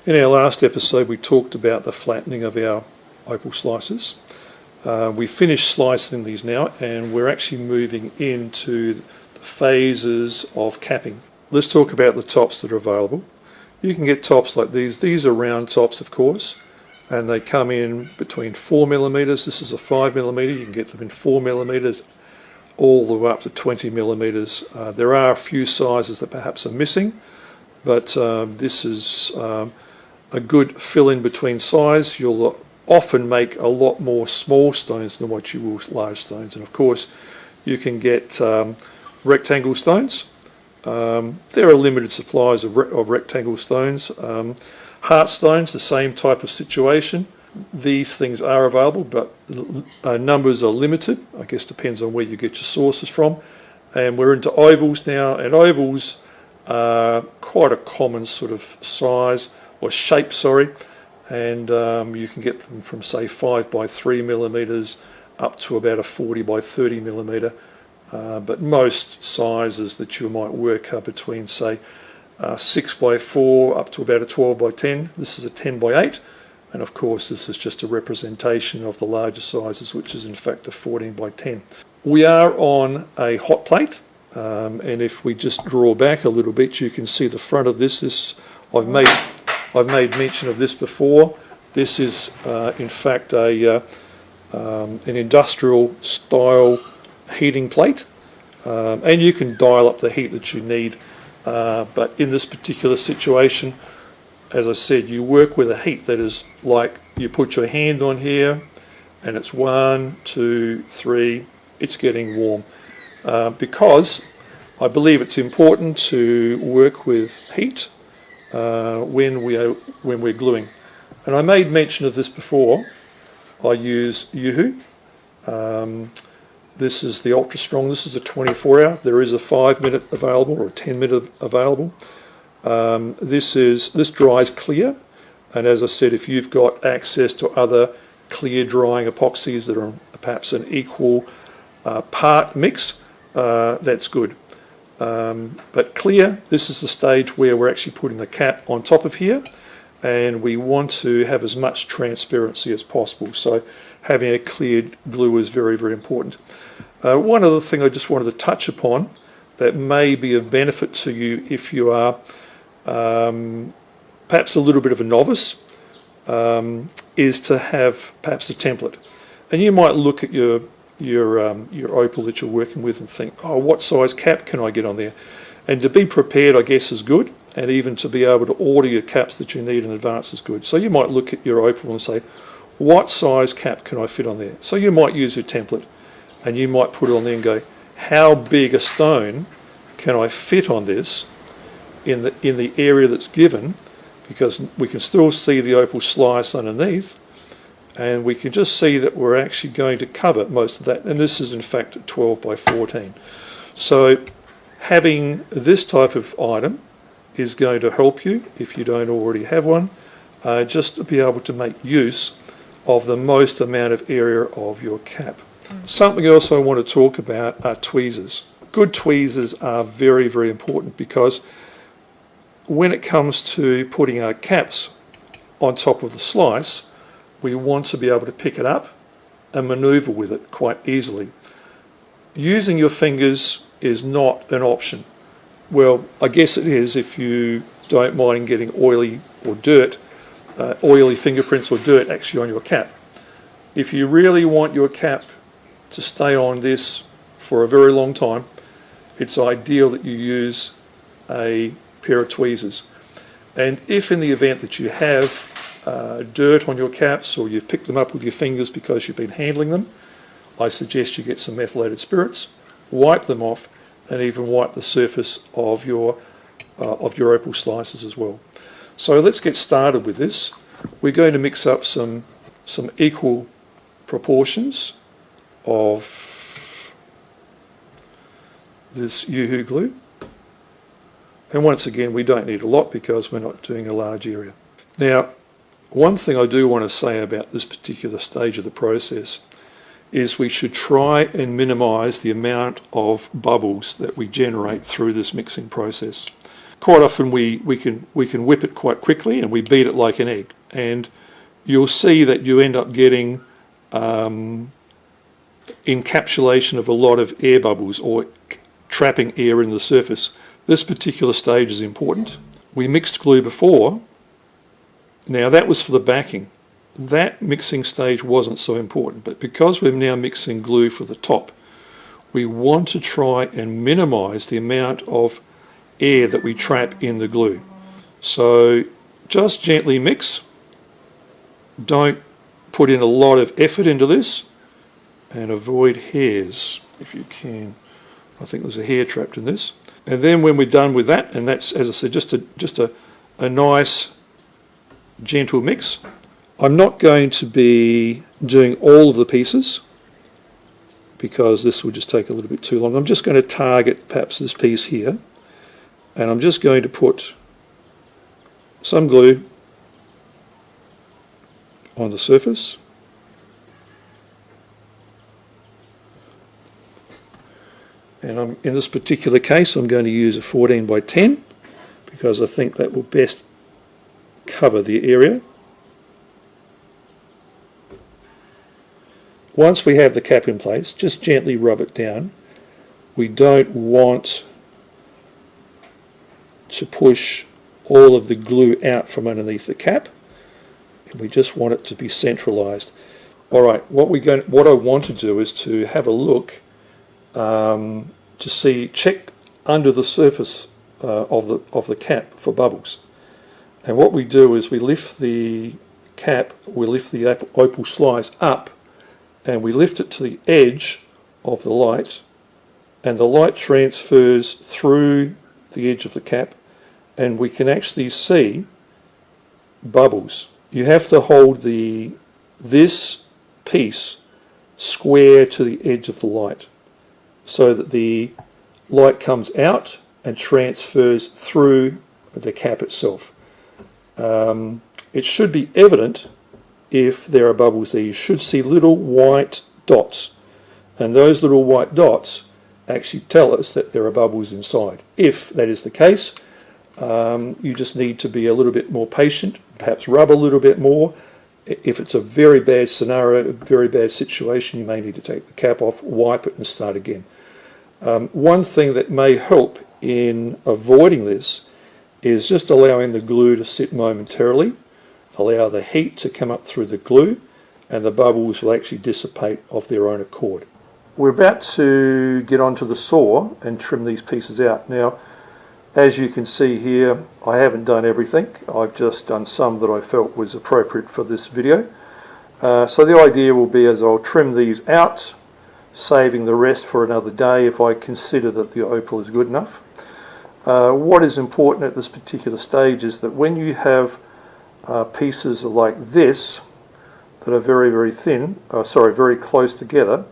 In our last episode we talked about the flattening of our opal slices. We finished slicing these now, and we're actually moving into the phases of capping. Let's talk about the tops that are available. You can get tops like these. These are round tops, of course, and they come in between 4mm. This is a 5mm. You can get them in 4mm all the way up to 20mm. There are a few sizes that perhaps are missing, but this is a good fill-in between size. You'll often make a lot more small stones than what you will large stones, and of course you can get rectangle stones. There are limited supplies of rectangle stones. Heart stones, the same type of situation. These things are available, but numbers are limited. I guess depends on where you get your sources from. And we're into ovals now, and ovals are quite a common sort of size or shape, sorry. And you can get them from say 5x3mm up to about a 40x30mm. But most sizes that you might work are between say 6x4 up to about a 12x10. This is a 10x8, and of course this is just a representation of the larger sizes, which is in fact a 14x10. We are on a hot plate, and if we just draw back a little bit, you can see the front of this. I've made mention of this before. This is in fact an industrial style heating plate, and you can dial up the heat that you need, but in this particular situation, as I said, you work with a heat that is like you put your hand on here and it's 1, 2, 3, it's getting warm, because I believe it's important to work with heat when we're gluing. And I made mention of this before. I use Yoo-hoo. This is the ultra strong. This is a 24-hour. There is a 5-minute available or a 10-minute available. This dries clear, and as I said, if you've got access to other clear drying epoxies that are perhaps an equal part mix, that's good. But clear, this is the stage where we're actually putting the cap on top of here, and we want to have as much transparency as possible. So having a cleared glue is very, very important. One other thing I just wanted to touch upon that may be of benefit to you if you are perhaps a little bit of a novice, is to have perhaps a template. And you might look at your opal that you're working with and think, oh, what size cap can I get on there? And to be prepared, I guess, is good, and even to be able to order your caps that you need in advance is good. So you might look at your opal and say, what size cap can I fit on there? So you might use your template, and you might put it on there and go, how big a stone can I fit on this in the area that's given, because we can still see the opal slice underneath, and we can just see that we're actually going to cover most of that, and this is in fact 12x14. So having this type of item is going to help you, if you don't already have one, just to be able to make use of the most amount of area of your cap. Something else I want to talk about are tweezers. Good tweezers are very, very important, because when it comes to putting our caps on top of the slice, we want to be able to pick it up and maneuver with it quite easily. Using your fingers is not an option. Well, I guess it is if you don't mind getting oily or dirt, oily fingerprints or dirt actually on your cap. If you really want your cap to stay on this for a very long time, it's ideal that you use a pair of tweezers. And if in the event that you have dirt on your caps, or you've picked them up with your fingers because you've been handling them, I suggest you get some methylated spirits, wipe them off, and even wipe the surface of your opal slices as well. So let's get started with this. We're going to mix up some equal proportions of this Yoo-hoo glue. And once again, we don't need a lot because we're not doing a large area. Now, one thing I do want to say about this particular stage of the process is we should try and minimize the amount of bubbles that we generate through this mixing process. quite often we can whip it quite quickly and we beat it like an egg, and you'll see that you end up getting encapsulation of a lot of air bubbles or trapping air in the surface. This particular stage is important. We mixed glue before. Now that was for the backing. That mixing stage wasn't so important, but because we're now mixing glue for the top, we want to try and minimize the amount of air that we trap in the glue. So just gently mix. Don't put in a lot of effort into this, and avoid hairs if you can. I think there's a hair trapped in this. And then when we're done with that, and that's, as I said, just a nice gentle mix. I'm not going to be doing all of the pieces because this will just take a little bit too long. I'm just going to target perhaps this piece here, and I'm just going to put some glue on the surface. And in this particular case, I'm going to use a 14 by 10 because I think that will best cover the area. Once we have the cap in place, just gently rub it down. We don't want to push all of the glue out from underneath the cap, and we just want it to be centralized. All right, what I want to do is to have a look to check under the surface of the cap for bubbles. And what we do is we lift the cap, we lift the opal slice up, and we lift it to the edge of the light, and the light transfers through the edge of the cap, and we can actually see bubbles. You have to hold this piece square to the edge of the light, so that the light comes out and transfers through the cap itself. It should be evident if there are bubbles there. You should see little white dots, and those little white dots actually tell us that there are bubbles inside. If that is the case, you just need to be a little bit more patient, perhaps rub a little bit more. If it's a very bad scenario, a very bad situation, you may need to take the cap off, wipe it and start again. One thing that may help in avoiding this is just allowing the glue to sit momentarily, allow the heat to come up through the glue, and the bubbles will actually dissipate of their own accord. We're about to get onto the saw and trim these pieces out. Now, as you can see here, I haven't done everything. I've just done some that I felt was appropriate for this video. So the idea will be as I'll trim these out, saving the rest for another day if I consider that the opal is good enough. What is important at this particular stage is that when you have pieces like this that are very, very thin, very close together,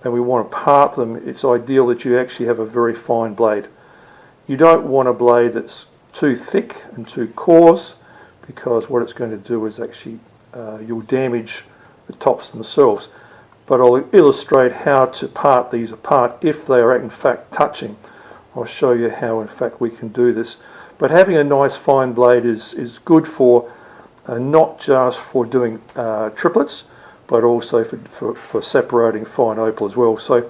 and we want to part them, it's ideal that you actually have a very fine blade. You don't want a blade that's too thick and too coarse, because what it's going to do is actually you'll damage the tops themselves. But I'll illustrate how to part these apart if they are in fact touching. I'll show you how in fact we can do this. But having a nice fine blade is good for not just for doing triplets, but also for separating fine opal as well. So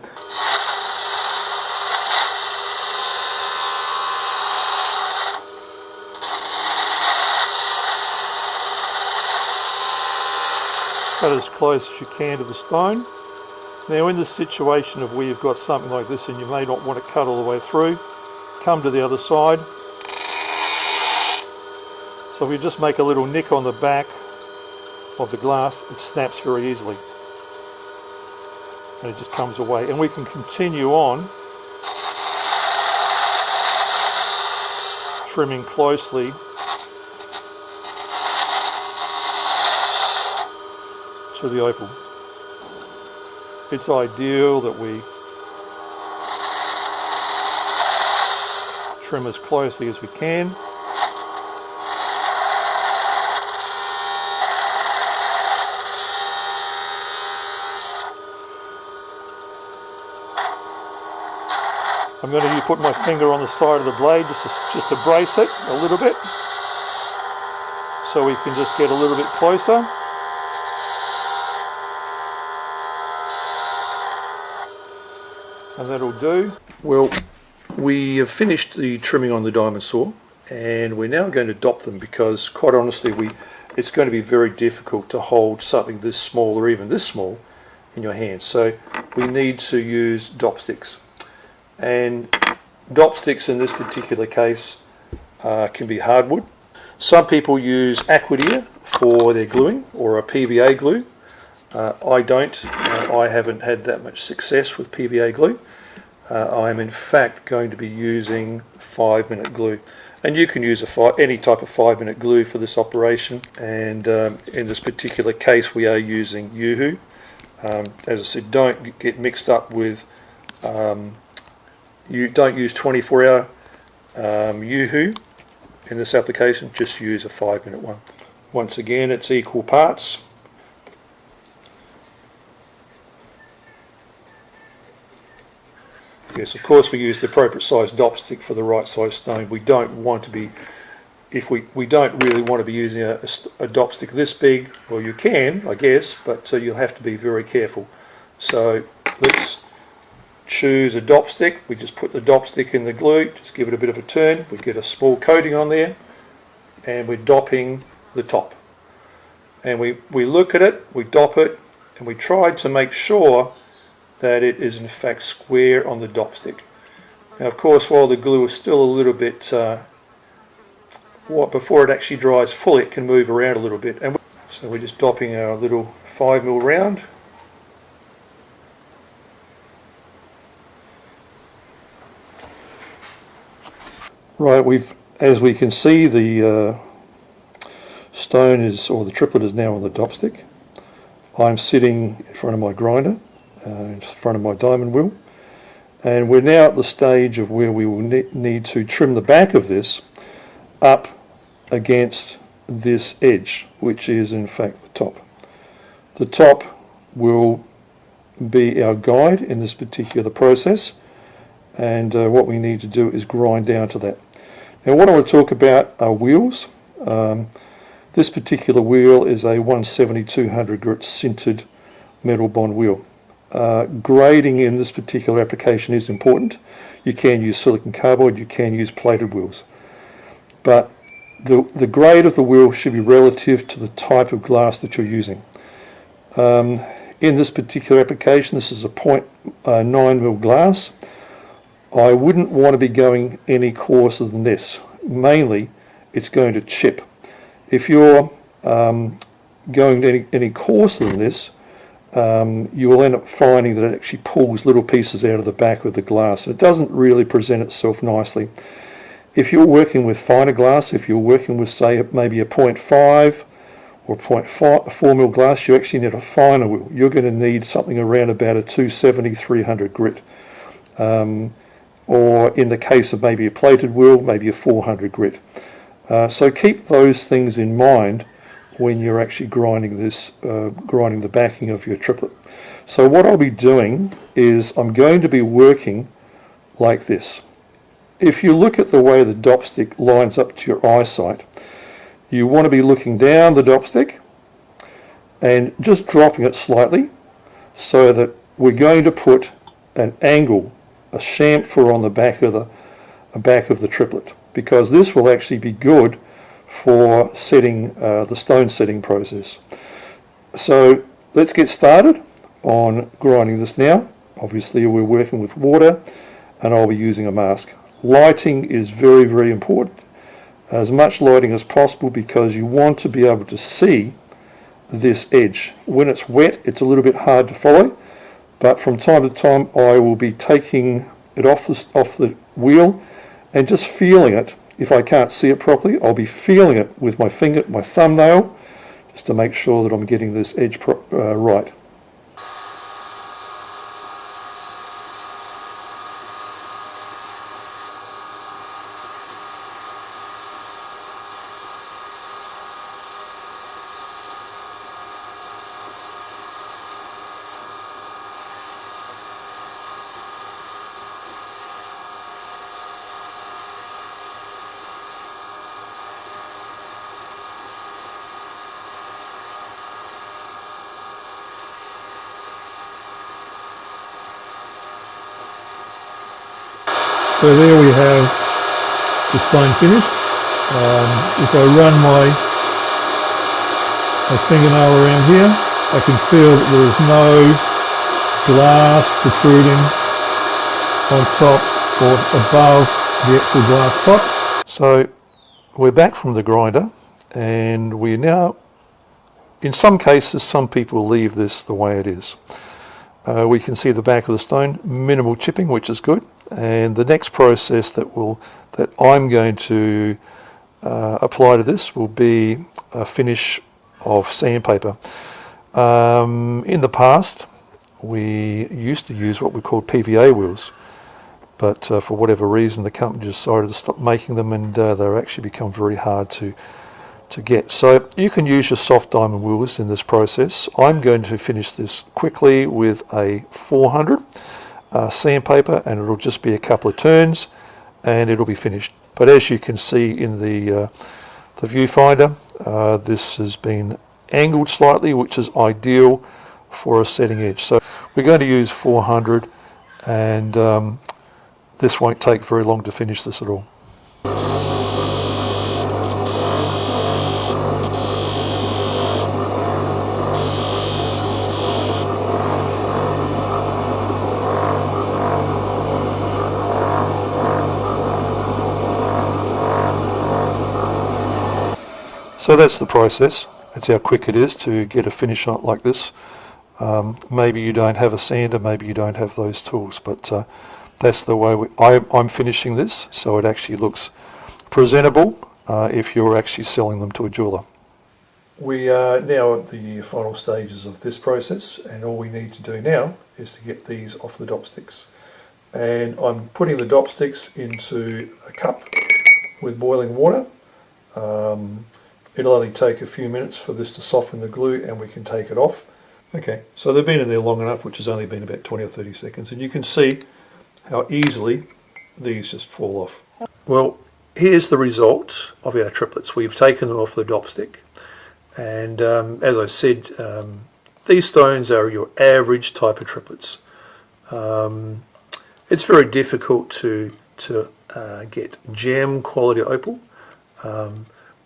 cut as close as you can to the stone. Now in the situation of where you've got something like this and you may not want to cut all the way through, come to the other side. So if you just make a little nick on the back of the glass, it snaps very easily. And it just comes away. And we can continue on trimming closely to the opal. It's ideal that we trim as closely as we can. I'm going to put my finger on the side of the blade just to brace it a little bit, so we can just get a little bit closer. And that'll do. Well, we have finished the trimming on the diamond saw, and we're now going to dop them, because quite honestly it's going to be very difficult to hold something this small or even this small in your hand. So we need to use Dopsticks, and Dopsticks in this particular case can be hardwood. Some people use Aquadeer for their gluing, or a PVA glue. I don't. I haven't had that much success with PVA glue. I am in fact going to be using 5-minute glue, and you can use any type of 5-minute glue for this operation. And in this particular case, we are using Yoo-hoo. As I said, don't get mixed up with. You don't use 24-hour Yoo-hoo in this application. Just use a 5-minute one. Once again, it's equal parts. Yes, of course we use the appropriate size dopstick for the right size stone. We don't want to be, if we don't really want to be using a dopstick this big. Well, you can, I guess, but you'll have to be very careful. So let's choose a dopstick. We just put the dopstick in the glue, just give it a bit of a turn. We get a small coating on there, and we're dopping the top. And we look at it, we dop it, and we try to make sure that it is in fact square on the dopstick. Now, of course, while the glue is still a little bit, before it actually dries fully, it can move around a little bit. And so we're just dopping our little 5mm round. Right, as we can see, the stone or the triplet is now on the dopstick. I'm sitting in front of my grinder, in front of my diamond wheel, and we're now at the stage of where we will need to trim the back of this up against this edge, which is in fact the top. The top will be our guide in this particular process, and what we need to do is grind down to that. Now, what I want to talk about are wheels. This particular wheel is a 170-200 grit sintered metal bond wheel. Grading in this particular application is important. You can use silicon carbide, you can use plated wheels, but the grade of the wheel should be relative to the type of glass that you're using. In this particular application, this is a 0.9mm glass. I wouldn't want to be going any coarser than this. Mainly, it's going to chip. If you're going any coarser than this, you will end up finding that it actually pulls little pieces out of the back of the glass. It doesn't really present itself nicely. If you're working with finer glass, if you're working with, say, maybe a 0.5 or 0.4mm glass, you actually need a finer wheel. You're going to need something around about a 270-300 grit. Or in the case of maybe a plated wheel, maybe a 400 grit. So keep those things in mind when you're actually grinding the backing of your triplet. So what I'll be doing is I'm going to be working like this. If you look at the way the dopstick lines up to your eyesight, you want to be looking down the dopstick and just dropping it slightly, so that we're going to put an angle, a chamfer on the back of the triplet, because this will actually be good for setting the stone setting process. So let's get started on grinding this now. Obviously we're working with water, and I'll be using a mask. Lighting is very, very important. As much lighting as possible, because you want to be able to see this edge. When it's wet, it's a little bit hard to follow, but from time to time I will be taking it off the wheel and just feeling it. If I can't see it properly, I'll be feeling it with my finger, my thumbnail, just to make sure that I'm getting this edge right. So there we have the stone finished. If I run my fingernail around here, I can feel that there is no glass protruding on top or above the actual glass pot. So we're back from the grinder, and we now, in some cases, some people leave this the way it is. We can see the back of the stone, minimal chipping, which is good. And the next process that I'm going to apply to this will be a finish of sandpaper. In the past, we used to use what we call PVA wheels, but for whatever reason the company decided to stop making them, and they're actually become very hard to get. So you can use your soft diamond wheels in this process. I'm going to finish this quickly with a 400 sandpaper, and it'll just be a couple of turns and it'll be finished. But as you can see in the viewfinder, this has been angled slightly, which is ideal for a setting edge. So we're going to use 400, and this won't take very long to finish this at all. So that's the process. That's how quick it is to get a finish on it like this. Maybe you don't have a sander, maybe you don't have those tools, but that's the way I'm finishing this, so it actually looks presentable if you're actually selling them to a jeweler. We are now at the final stages of this process, and all we need to do now is to get these off the Dopsticks. And I'm putting the Dopsticks into a cup with boiling water. It'll only take a few minutes for this to soften the glue, and we can take it off. Okay, so they've been in there long enough, which has only been about 20 or 30 seconds, and you can see how easily these just fall off. Well, here's the result of our triplets. We've taken them off the Dopstick, and as I said, these stones are your average type of triplets. It's very difficult to get gem quality opal.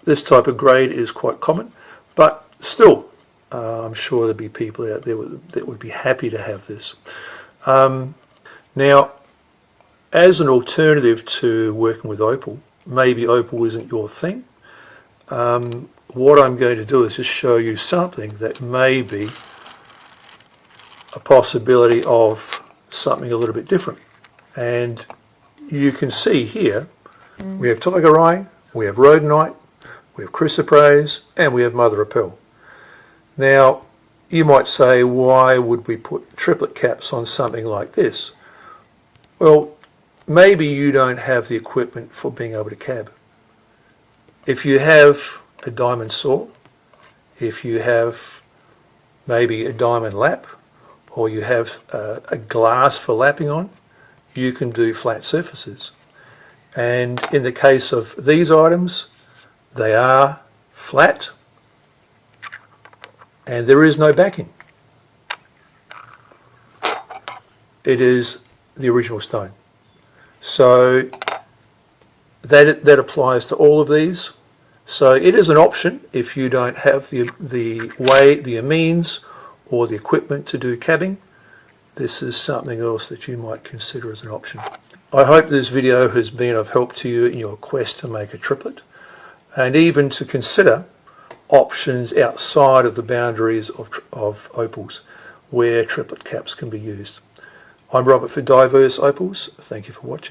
This type of grade is quite common, but still, I'm sure there'll be people out there that would be happy to have this. Now, as an alternative to working with opal, maybe opal isn't your thing. What I'm going to do is just show you something that may be a possibility of something a little bit different. And you can see here, we have tiger eye, we have rhodonite, we have chrysoprase, and we have mother of pearl. Now, you might say, why would we put triplet caps on something like this? Well, maybe you don't have the equipment for being able to cab. If you have a diamond saw, if you have maybe a diamond lap, or you have a glass for lapping on, you can do flat surfaces. And in the case of these items, they are flat and there is no backing. It is the original stone. So that applies to all of these. So it is an option if you don't have the means or the equipment to do cabbing. This is something else that you might consider as an option. I hope this video has been of help to you in your quest to make a triplet, and even to consider options outside of the boundaries of opals where triplet caps can be used. I'm Robert for Diverse Opals. Thank you for watching.